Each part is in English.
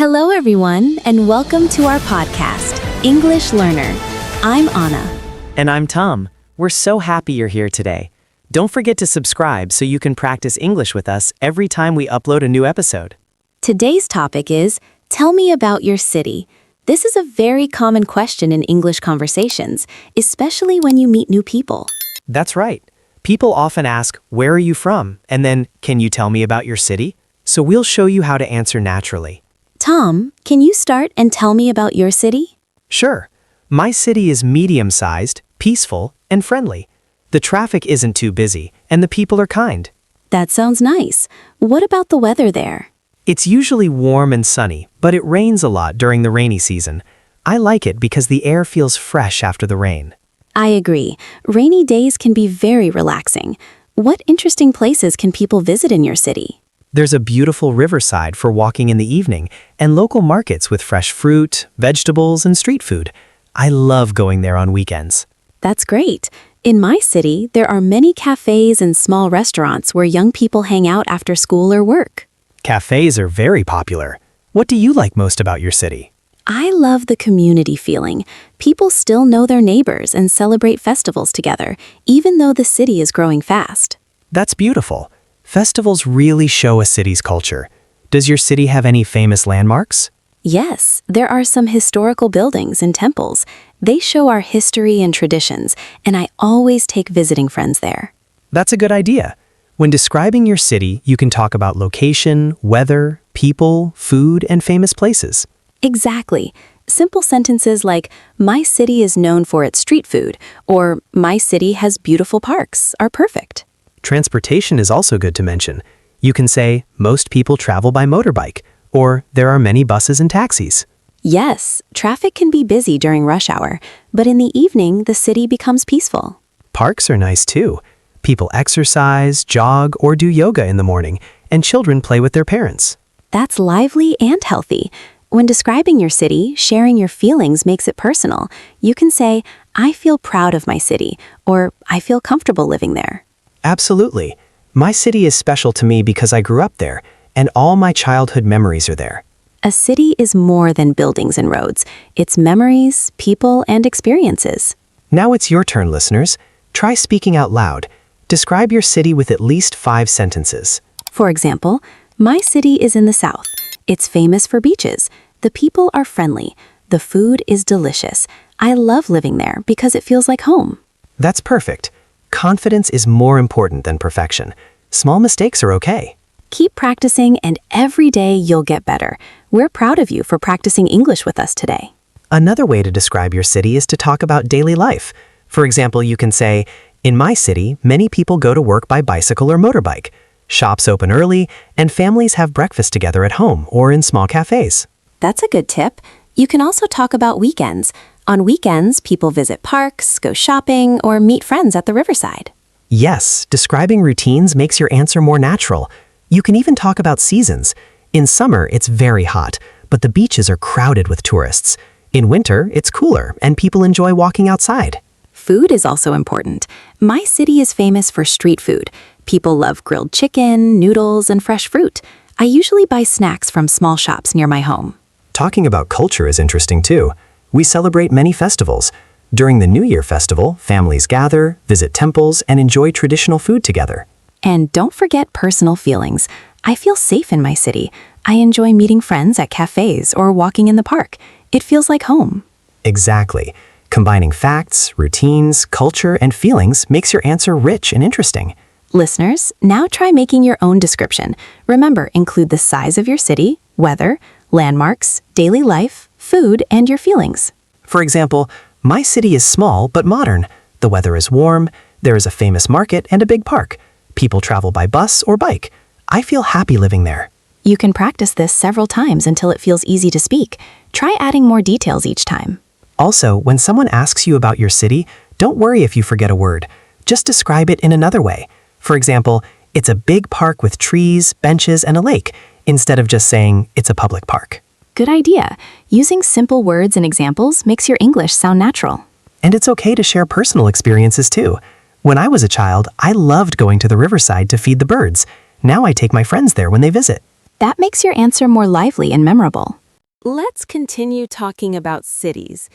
Hello, everyone, and welcome to our podcast, English Learner. I'm Anna. And I'm Tom. We're so happy you're here today. Don't forget to subscribe so you can practice English with us every time we upload a new episode. Today's topic is, tell me about your city. This is a very common question in English conversations, especially when you meet new people. That's right. People often ask, where are you from? And then, can you tell me about your city? So we'll show you how to answer naturally. Tom, can you start and tell me about your city? Sure. My city is medium-sized, peaceful, and friendly. The traffic isn't too busy, and the people are kind. That sounds nice. What about the weather there? It's usually warm and sunny, but it rains a lot during the rainy season. I like it because the air feels fresh after the rain. I agree. Rainy days can be very relaxing. What interesting places can people visit in your city? There's a beautiful riverside for walking in the evening, and local markets with fresh fruit, vegetables, and street food. I love going there on weekends. That's great. In my city, there are many cafes and small restaurants where young people hang out after school or work. Cafes are very popular. What do you like most about your city? I love the community feeling. People still know their neighbors and celebrate festivals together, even though the city is growing fast. That's beautiful. Festivals really show a city's culture. Does your city have any famous landmarks? Yes, there are some historical buildings and temples. They show our history and traditions, and I always take visiting friends there. That's a good idea. When describing your city, you can talk about location, weather, people, food, and famous places. Exactly. Simple sentences like, my city is known for its street food, or my city has beautiful parks are perfect. Transportation is also good to mention. You can say, most people travel by motorbike, or there are many buses and taxis. Yes, traffic can be busy during rush hour, but in the evening, the city becomes peaceful. Parks are nice too. People exercise, jog, or do yoga in the morning, and children play with their parents. That's lively and healthy. When describing your city, sharing your feelings makes it personal. You can say, I feel proud of my city, or I feel comfortable living there. Absolutely. My city is special to me because I grew up there, and all my childhood memories are there. A city is more than buildings and roads. It's memories, people, and experiences. Now it's your turn, listeners. Try speaking out loud. Describe your city with at least 5 sentences. For example, my city is in the south. It's famous for beaches. The people are friendly. The food is delicious. I love living there because it feels like home. That's perfect. Confidence is more important than perfection. Small mistakes are okay. Keep practicing, and every day you'll get better. We're proud of you for practicing English with us today. Another way to describe your city is to talk about daily life. For example, you can say, in my city, many people go to work by bicycle or motorbike. Shops open early, and families have breakfast together at home or in small cafes. That's a good tip. You can also talk about weekends. On weekends, people visit parks, go shopping, or meet friends at the riverside. Yes, describing routines makes your answer more natural. You can even talk about seasons. In summer, it's very hot, but the beaches are crowded with tourists. In winter, it's cooler, and people enjoy walking outside. Food is also important. My city is famous for street food. People love grilled chicken, noodles, and fresh fruit. I usually buy snacks from small shops near my home. Talking about culture is interesting too. We celebrate many festivals. During the New Year festival, families gather, visit temples, and enjoy traditional food together. And don't forget personal feelings. I feel safe in my city. I enjoy meeting friends at cafes or walking in the park. It feels like home. Exactly. Combining facts, routines, culture, and feelings makes your answer rich and interesting. Listeners, now try making your own description. Remember, include the size of your city, weather, landmarks, daily life, food, and your feelings. For example, my city is small but modern. The weather is warm, there is a famous market and a big park. People travel by bus or bike. I feel happy living there. You can practice this several times until it feels easy to speak. Try adding more details each time. Also, when someone asks you about your city, don't worry if you forget a word. Just describe it in another way. For example, it's a big park with trees, benches, and a lake, instead of just saying it's a public park. Good idea. Using simple words and examples makes your English sound natural. And it's okay to share personal experiences too. When I was a child, I loved going to the riverside to feed the birds. Now I take my friends there when they visit. That makes your answer more lively and memorable. Let's continue talking about cities.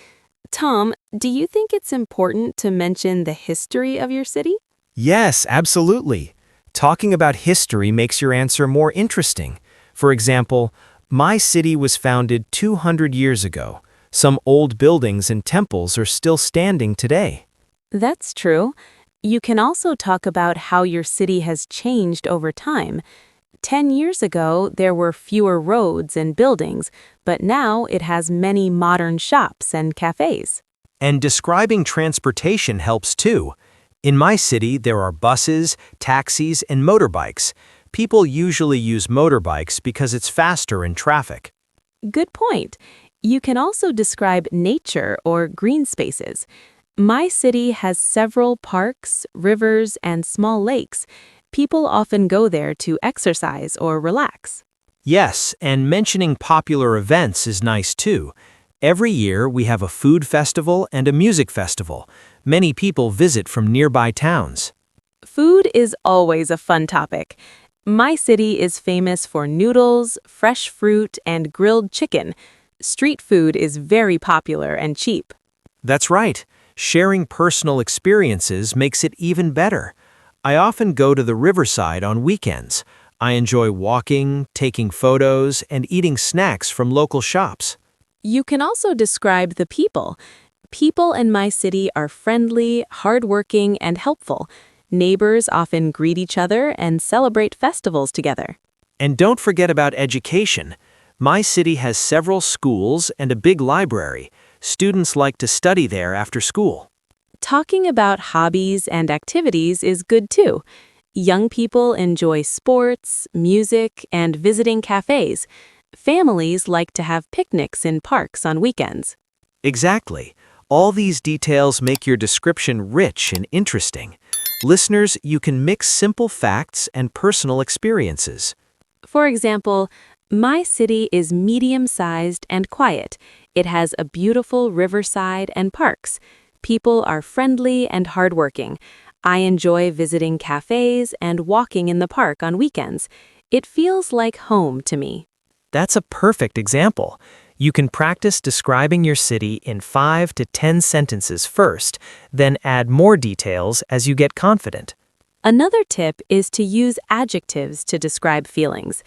Tom, do you think it's important to mention the history of your city? Yes, absolutely. Talking about history makes your answer more interesting. For example, my city was founded 200 years ago. Some old buildings and temples are still standing today. That's true. You can also talk about how your city has changed over time. 10 years ago, there were fewer roads and buildings, but now it has many modern shops and cafes. And describing transportation helps too. In my city, there are buses, taxis, and motorbikes. People usually use motorbikes because it's faster in traffic. Good point. You can also describe nature or green spaces. My city has several parks, rivers, and small lakes. People often go there to exercise or relax. Yes, and mentioning popular events is nice too. Every year, we have a food festival and a music festival. Many people visit from nearby towns. Food is always a fun topic. My city is famous for noodles, fresh fruit, and grilled chicken. Street food is very popular and cheap. That's right. Sharing personal experiences makes it even better. I often go to the riverside on weekends. I enjoy walking, taking photos, and eating snacks from local shops. You can also describe the people. People in my city are friendly, hardworking, and helpful. Neighbors often greet each other and celebrate festivals together. And don't forget about education. My city has several schools and a big library. Students like to study there after school. Talking about hobbies and activities is good too. Young people enjoy sports, music, and visiting cafes. Families like to have picnics in parks on weekends. Exactly. All these details make your description rich and interesting. Listeners, you can mix simple facts and personal experiences. For example, my city is medium-sized and quiet. It has a beautiful riverside and parks. People are friendly and hardworking. I enjoy visiting cafes and walking in the park on weekends. It feels like home to me. That's a perfect example. You can practice describing your city in 5 to 10 sentences first, then add more details as you get confident. Another tip is to use adjectives to describe feelings.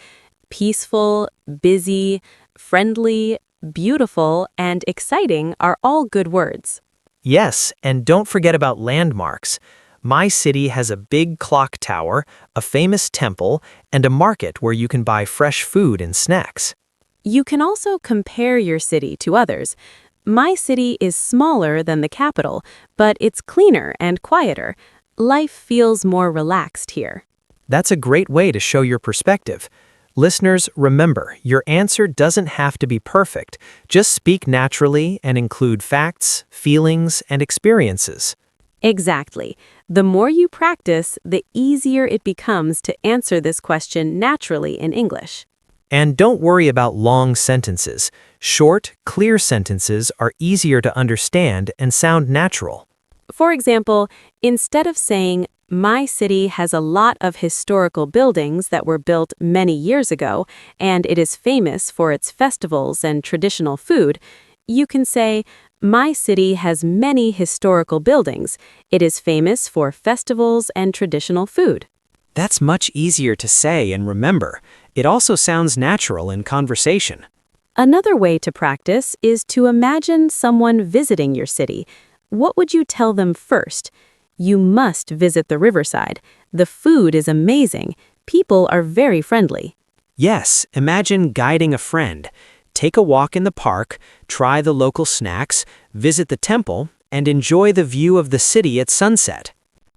Peaceful, busy, friendly, beautiful, and exciting are all good words. Yes, and don't forget about landmarks. My city has a big clock tower, a famous temple, and a market where you can buy fresh food and snacks. You can also compare your city to others. My city is smaller than the capital, but it's cleaner and quieter. Life feels more relaxed here. That's a great way to show your perspective. Listeners, remember, your answer doesn't have to be perfect. Just speak naturally and include facts, feelings, and experiences. Exactly. The more you practice, the easier it becomes to answer this question naturally in English. And don't worry about long sentences. Short, clear sentences are easier to understand and sound natural. For example, instead of saying, "My city has a lot of historical buildings that were built many years ago, and it is famous for its festivals and traditional food," you can say, "My city has many historical buildings. It is famous for festivals and traditional food." That's much easier to say and remember. It also sounds natural in conversation. Another way to practice is to imagine someone visiting your city. What would you tell them first? You must visit the riverside. The food is amazing. People are very friendly. Yes, imagine guiding a friend. Take a walk in the park, try the local snacks, visit the temple, and enjoy the view of the city at sunset.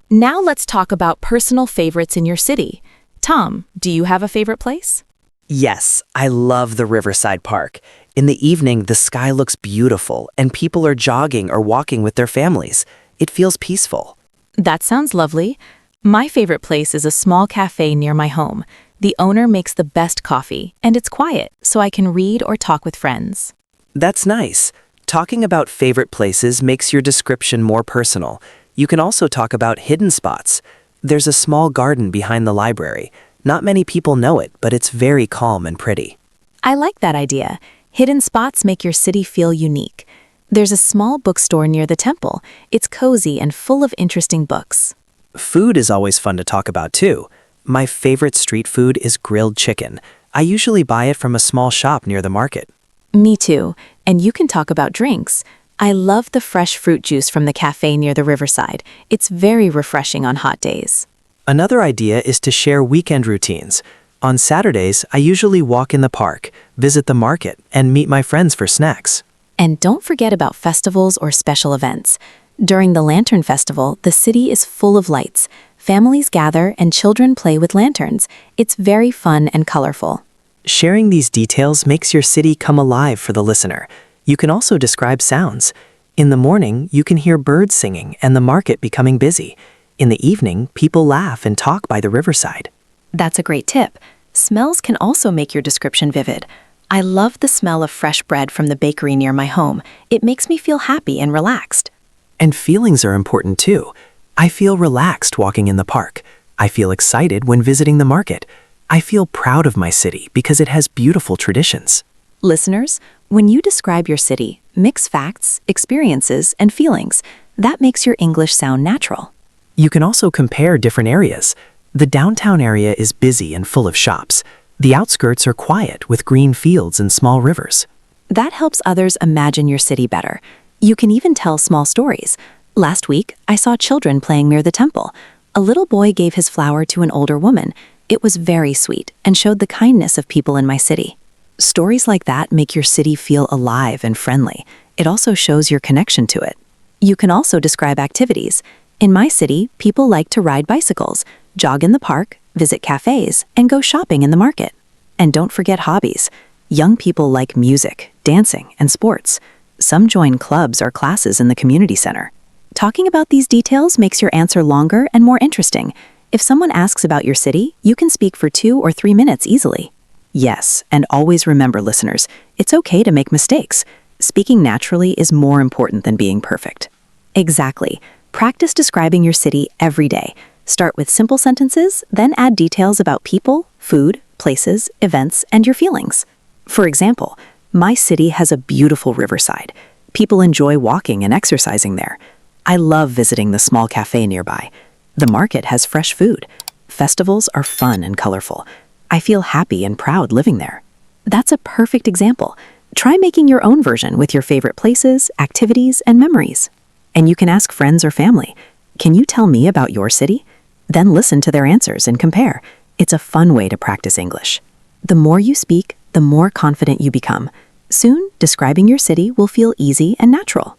Now let's talk about personal favorites in your city. Tom, do you have a favorite place? Yes, I love the Riverside Park. In the evening, the sky looks beautiful and people are jogging or walking with their families. It feels peaceful. That sounds lovely. My favorite place is a small cafe near my home. The owner makes the best coffee, and it's quiet, so I can read or talk with friends. That's nice. Talking about favorite places makes your description more personal. You can also talk about hidden spots. There's a small garden behind the library. Not many people know it, but it's very calm and pretty. I like that idea. Hidden spots make your city feel unique. There's a small bookstore near the temple. It's cozy and full of interesting books. Food is always fun to talk about too. My favorite street food is grilled chicken. I usually buy it from a small shop near the market. Me too. And you can talk about drinks. I love the fresh fruit juice from the cafe near the riverside. It's very refreshing on hot days. Another idea is to share weekend routines. On Saturdays, I usually walk in the park, visit the market, and meet my friends for snacks. And don't forget about festivals or special events. During the Lantern Festival, the city is full of lights. Families gather and children play with lanterns. It's very fun and colorful. Sharing these details makes your city come alive for the listener. You can also describe sounds. In the morning, you can hear birds singing and the market becoming busy. In the evening, people laugh and talk by the riverside. That's a great tip. Smells can also make your description vivid. I love the smell of fresh bread from the bakery near my home. It makes me feel happy and relaxed. And feelings are important too. I feel relaxed walking in the park. I feel excited when visiting the market. I feel proud of my city because it has beautiful traditions. Listeners, when you describe your city, mix facts, experiences, and feelings. That makes your English sound natural. You can also compare different areas. The downtown area is busy and full of shops. The outskirts are quiet with green fields and small rivers. That helps others imagine your city better. You can even tell small stories. Last week, I saw children playing near the temple. A little boy gave his flower to an older woman. It was very sweet and showed the kindness of people in my city. Stories like that make your city feel alive and friendly. It also shows your connection to it. You can also describe activities. In my city, people like to ride bicycles, jog in the park, visit cafes, and go shopping in the market. And don't forget hobbies. Young people like music, dancing, and sports. Some join clubs or classes in the community center. Talking about these details makes your answer longer and more interesting. If someone asks about your city, you can speak for 2 or 3 minutes easily. Yes, and always remember, listeners, it's okay to make mistakes. Speaking naturally is more important than being perfect. Exactly. Practice describing your city every day. Start with simple sentences, then add details about people, food, places, events, and your feelings. For example, my city has a beautiful riverside. People enjoy walking and exercising there. I love visiting the small cafe nearby. The market has fresh food. Festivals are fun and colorful. I feel happy and proud living there. That's a perfect example. Try making your own version with your favorite places, activities, and memories. And you can ask friends or family, "Can you tell me about your city?" Then listen to their answers and compare. It's a fun way to practice English. The more you speak, the more confident you become. Soon, describing your city will feel easy and natural.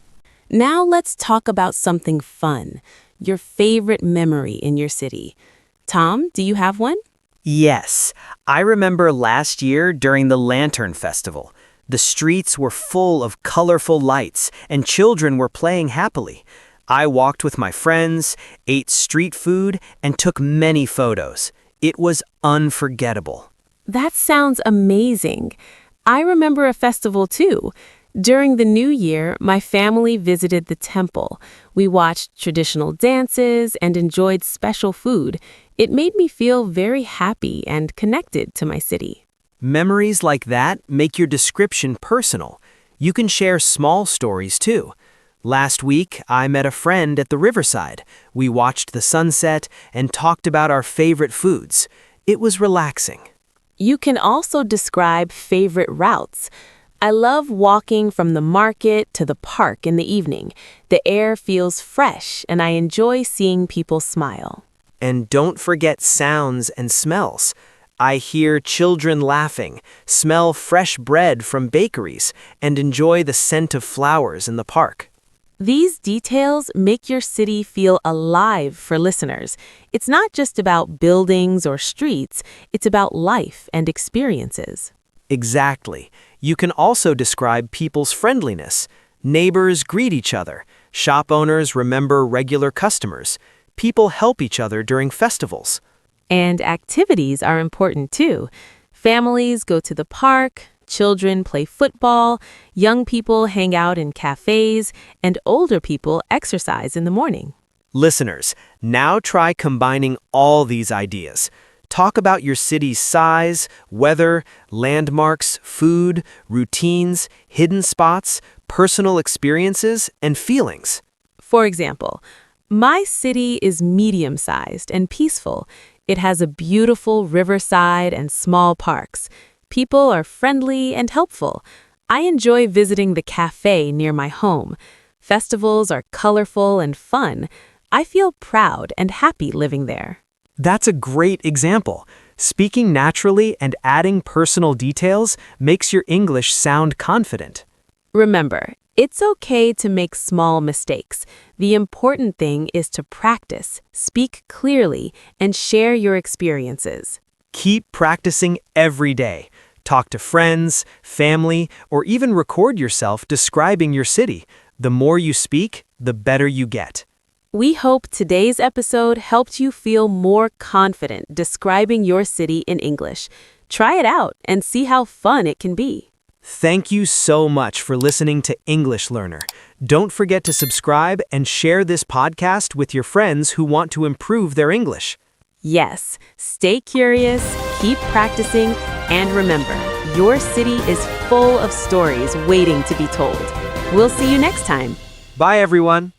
Now let's talk about something fun, your favorite memory in your city. Tom, do you have one? Yes, I remember last year during the Lantern Festival. The streets were full of colorful lights and children were playing happily. I walked with my friends, ate street food, and took many photos. It was unforgettable. That sounds amazing. I remember a festival too. During the New Year, my family visited the temple. We watched traditional dances and enjoyed special food. It made me feel very happy and connected to my city. Memories like that make your description personal. You can share small stories too. Last week, I met a friend at the riverside. We watched the sunset and talked about our favorite foods. It was relaxing. You can also describe favorite routes. I love walking from the market to the park in the evening. The air feels fresh and I enjoy seeing people smile. And don't forget sounds and smells. I hear children laughing, smell fresh bread from bakeries, and enjoy the scent of flowers in the park. These details make your city feel alive for listeners. It's not just about buildings or streets, it's about life and experiences. Exactly. You can also describe people's friendliness. Neighbors greet each other. Shop owners remember regular customers. People help each other during festivals. And activities are important too. Families go to the park, children play football, young people hang out in cafes, and older people exercise in the morning. Listeners, now try combining all these ideas. Talk about your city's size, weather, landmarks, food, routines, hidden spots, personal experiences, and feelings. For example, my city is medium-sized and peaceful. It has a beautiful riverside and small parks. People are friendly and helpful. I enjoy visiting the cafe near my home. Festivals are colorful and fun. I feel proud and happy living there. That's a great example. Speaking naturally and adding personal details makes your English sound confident. Remember, it's okay to make small mistakes. The important thing is to practice, speak clearly, and share your experiences. Keep practicing every day. Talk to friends, family, or even record yourself describing your city. The more you speak, the better you get. We hope today's episode helped you feel more confident describing your city in English. Try it out and see how fun it can be. Thank you so much for listening to English Learner. Don't forget to subscribe and share this podcast with your friends who want to improve their English. Yes, stay curious, keep practicing, and remember, your city is full of stories waiting to be told. We'll see you next time. Bye, everyone.